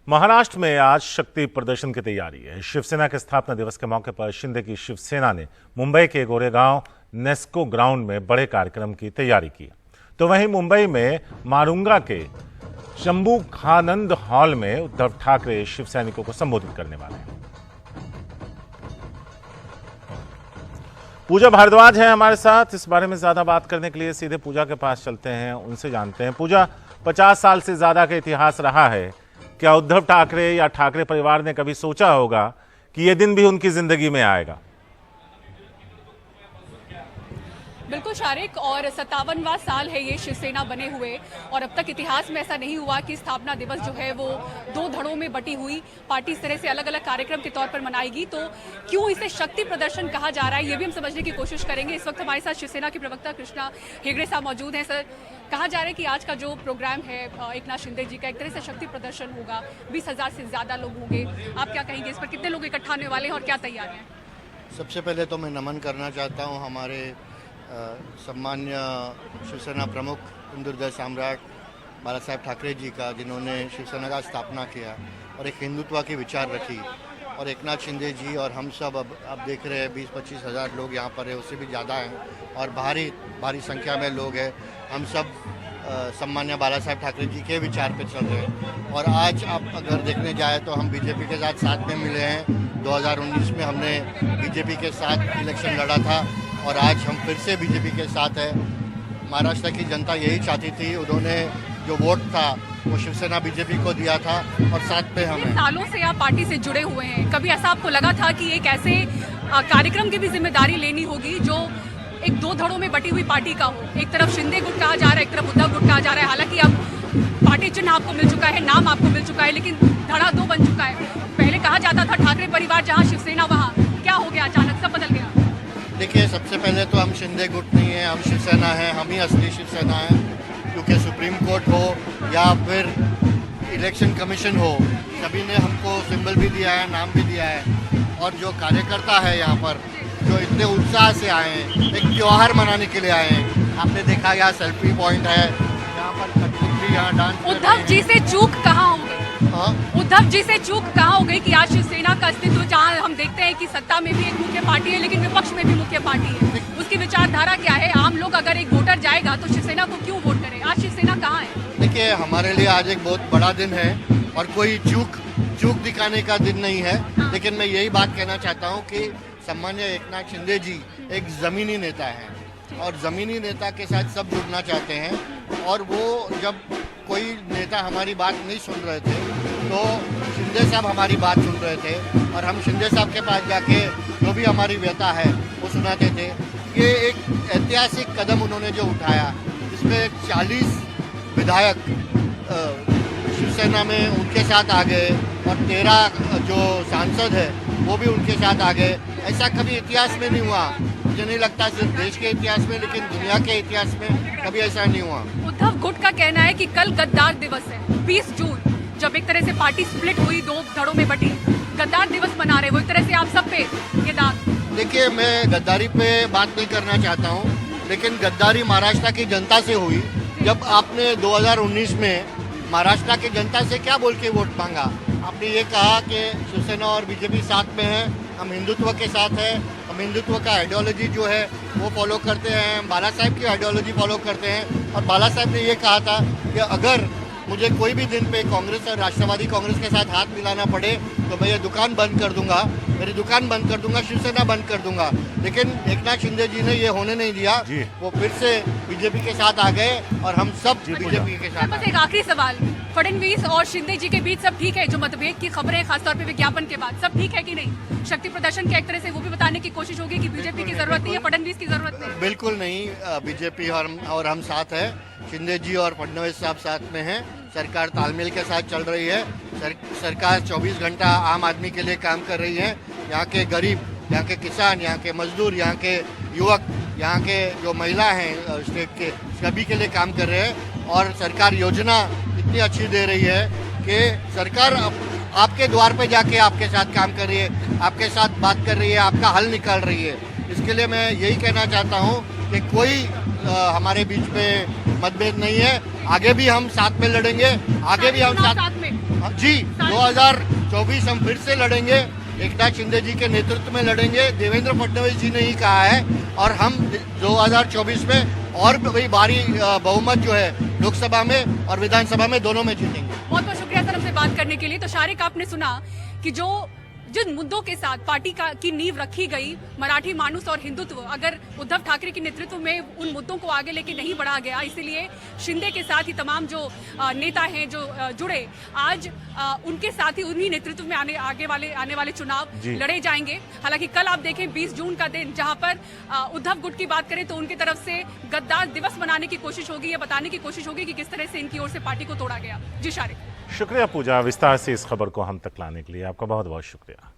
महाराष्ट्र में आज शक्ति प्रदर्शन की तैयारी है। शिवसेना के स्थापना दिवस के मौके पर शिंदे की शिवसेना ने मुंबई के गोरेगांव नेस्को ग्राउंड में बड़े कार्यक्रम की तैयारी की। तो वहीं मुंबई में मारुंगा के शंभूखानंद हॉल में उद्धव ठाकरे शिव सैनिकों को संबोधित करने वाले हैं। पूजा भारद्वाज है हमारे साथ। इस बारे में ज्यादा बात करने के लिए सीधे पूजा के पास चलते हैं, उनसे जानते हैं। पूजा, 50 साल से ज्यादा का इतिहास रहा है। क्या उद्धव ठाकरे या ठाकरे परिवार ने कभी सोचा होगा कि यह दिन भी उनकी जिंदगी में आएगा? बिल्कुल शारिक, और 57वां साल है ये शिवसेना बने हुए, और अब तक इतिहास में ऐसा नहीं हुआ कि स्थापना दिवस जो है वो 2 धड़ों में बटी हुई पार्टी इस तरह से अलग अलग कार्यक्रम के तौर पर मनाएगी। तो क्यों इसे शक्ति प्रदर्शन कहा जा रहा है, ये भी हम समझने की कोशिश करेंगे। इस वक्त हमारे साथ शिवसेना के प्रवक्ता कृष्णा हेगड़े साहब मौजूद हैं। सर, कहा जा रहा है कि आज का जो प्रोग्राम है एकनाथ शिंदे जी का, एक तरह से शक्ति प्रदर्शन होगा, 20,000 से ज्यादा लोग होंगे। आप क्या कहेंगे इस पर, कितने लोग इकट्ठा होने वाले हैं और क्या तैयार हैं? सबसे पहले तो मैं नमन करना चाहता हूँ हमारे सम्मान्य शिवसेना प्रमुख हिंदू हृदय सम्राट बाला साहेब ठाकरे जी का, जिन्होंने शिवसेना का स्थापना किया और एक हिंदुत्व की विचार रखी। और एकनाथ शिंदे जी और हम सब अब देख रहे हैं 20-25 हज़ार लोग यहाँ पर है, उससे भी ज़्यादा हैं और भारी संख्या में लोग हैं। हम सब सम्मान्य बाला साहेब ठाकरे जी के विचार पे चल रहे हैं। और आज आप अगर देखने जाए तो हम बीजेपी के साथ में मिले हैं। 2019 में हमने बीजेपी के साथ इलेक्शन लड़ा था और आज हम फिर से बीजेपी के साथ हैं। महाराष्ट्र की जनता यही चाहती थी, उन्होंने जो वोट था वो शिवसेना बीजेपी को दिया था और साथ पे हमें। सालों से आप पार्टी से जुड़े हुए हैं, कभी ऐसा आपको लगा था कि एक ऐसे कार्यक्रम की भी जिम्मेदारी लेनी होगी जो एक 2 धड़ों में बटी हुई पार्टी का हो? एक तरफ शिंदे गुट कहा जा रहा है, एक तरफ उद्धव गुट कहा जा रहा है। हालांकि अब पार्टी चिन्ह आपको मिल चुका है, नाम आपको मिल चुका है, लेकिन धड़ा 2 बन चुका है। पहले कहा जाता था ठाकरे परिवार जहाँ शिवसेना वहाँ, क्या हो गया, अचानक सब बदल गया? देखिए, सबसे पहले तो हम शिंदे गुट नहीं है, हम शिवसेना है, हम ही असली शिवसेना है। क्योंकि सुप्रीम कोर्ट हो या फिर इलेक्शन कमीशन हो, सभी ने हमको सिंबल भी दिया है, नाम भी दिया है। और जो कार्यकर्ता है यहाँ पर, जो इतने उत्साह से आए हैं, एक त्योहार मनाने के लिए आए हैं। आपने देखा यहाँ सेल्फी पॉइंट है, यहाँ पर कठपुतली, यहाँ डांस। उद्धव जी से चूक कहाँ हो गई? उद्धव जी से चूक कहाँ हो गई कि आज शिवसेना का अस्तित्व, जहाँ हम देखते हैं कि सत्ता में भी एक मुख्य पार्टी है लेकिन विपक्ष में भी मुख्य पार्टी है, उसकी विचारधारा क्या है? आम लोग अगर एक वोटर जाएगा तो शिवसेना को क्यों वोट करे? आज शिवसेना कहाँ है? देखिए, हमारे लिए आज एक बहुत बड़ा दिन है और कोई चूक दिखाने का दिन नहीं है। लेकिन मैं यही बात कहना चाहता हूँ कि सम्मान्य एकनाथ शिंदे जी एक ज़मीनी नेता हैं और ज़मीनी नेता के साथ सब जुड़ना चाहते हैं। और वो जब कोई नेता हमारी बात नहीं सुन रहे थे तो शिंदे साहब हमारी बात सुन रहे थे और हम शिंदे साहब के पास जाके जो भी हमारी व्यथा है वो सुनाते थे। ये एक ऐतिहासिक कदम उन्होंने जो उठाया, जिसमें 40 विधायक शिवसेना में उनके साथ आ गए और 13 जो सांसद है वो भी उनके साथ आ गए। ऐसा कभी इतिहास में नहीं हुआ। मुझे नहीं लगता सिर्फ देश के इतिहास में, लेकिन दुनिया के इतिहास में कभी ऐसा नहीं हुआ। उद्धव गुट का कहना है कि कल गद्दार दिवस है, 20 जून, जब एक तरह से पार्टी स्प्लिट हुई, 2 धड़ों में बटी, गद्दार दिवस मना रहे वो, एक तरह से आप सब पे ये दाग। देखिए, मैं गद्दारी पे बात नहीं करना चाहता हूँ, लेकिन गद्दारी महाराष्ट्र की जनता से हुई। जब आपने 2019 में महाराष्ट्र की जनता से क्या बोल के वोट मांगा? आपने ये कहा कि शिवसेना और बीजेपी साथ में है, हम हिंदुत्व के साथ हैं, हम हिंदुत्व का आइडियोलॉजी जो है वो फॉलो करते हैं, हम बाला साहेब की आइडियोलॉजी फॉलो करते हैं। और बाला साहेब ने ये कहा था कि अगर मुझे कोई भी दिन पे कांग्रेस और राष्ट्रवादी कांग्रेस के साथ हाथ मिलाना पड़े तो मैं ये दुकान बंद कर दूंगा, मेरी दुकान बंद कर दूंगा, शिवसेना बंद कर दूंगा। लेकिन एकनाथ शिंदे जी ने ये होने नहीं दिया, वो फिर से बीजेपी के साथ आ गए और हम सब बीजेपी के साथ। बस एक आखिरी सवाल, फडणवीस और शिंदे जी के बीच सब ठीक है? जो मतभेद की खबरें खासतौर पे विज्ञापन के बाद, सब ठीक है कि नहीं? शक्ति प्रदर्शन के एक तरह से वो भी बताने की कोशिश होगी कि बीजेपी की जरूरत नहीं है, फडणवीस की जरूरत नहीं? बिल्कुल नहीं, बीजेपी और हम साथ है। शिंदे जी और फडणवीस साहब साथ में हैं। सरकार तालमेल के साथ चल रही है। सरकार 24 घंटा आम आदमी के लिए काम कर रही है। यहाँ के गरीब, यहाँ के किसान, यहाँ के मजदूर, यहाँ के युवक, यहाँ के जो महिला हैं स्टेट के, सभी के लिए काम कर रहे हैं। और सरकार योजना इतनी अच्छी दे रही है कि सरकार आपके द्वार पे जाके आपके साथ काम कर रही है, आपके साथ बात कर रही है, आपका हल निकाल रही है। इसके लिए मैं यही कहना चाहता हूँ कि कोई हमारे बीच में मतभेद नहीं है। आगे भी हम साथ में लड़ेंगे, आगे भी हम साथ में जी 2024 हम फिर से लड़ेंगे, एकनाथ शिंदे जी के नेतृत्व में लड़ेंगे। देवेंद्र फडणवीस जी ने ही कहा है और हम 2024 में और भी भारी बहुमत जो है लोकसभा में और विधानसभा में दोनों में जीतेंगे। बहुत बहुत शुक्रिया सर हमसे बात करने के लिए। तो शारिक, आपने सुना कि जिन मुद्दों के साथ पार्टी की नींव रखी गई, मराठी मानुस और हिंदुत्व, अगर उद्धव ठाकरे के नेतृत्व में उन मुद्दों को आगे लेके नहीं बढ़ा गया, इसीलिए शिंदे के साथ ही तमाम जो नेता हैं जो जुड़े, आज उनके साथ ही उन्हीं नेतृत्व में आने वाले चुनाव लड़े जाएंगे। हालांकि कल आप देखें 20 जून का दिन, जहां पर उद्धव गुट की बात करें तो उनकी तरफ से गद्दार दिवस मनाने की कोशिश होगी, या बताने की कोशिश होगी कि किस तरह से इनकी ओर से पार्टी को तोड़ा गया। जी शारिक। शुक्रिया पूजा, विस्तार से इस खबर को हम तक लाने के लिए आपका बहुत बहुत शुक्रिया।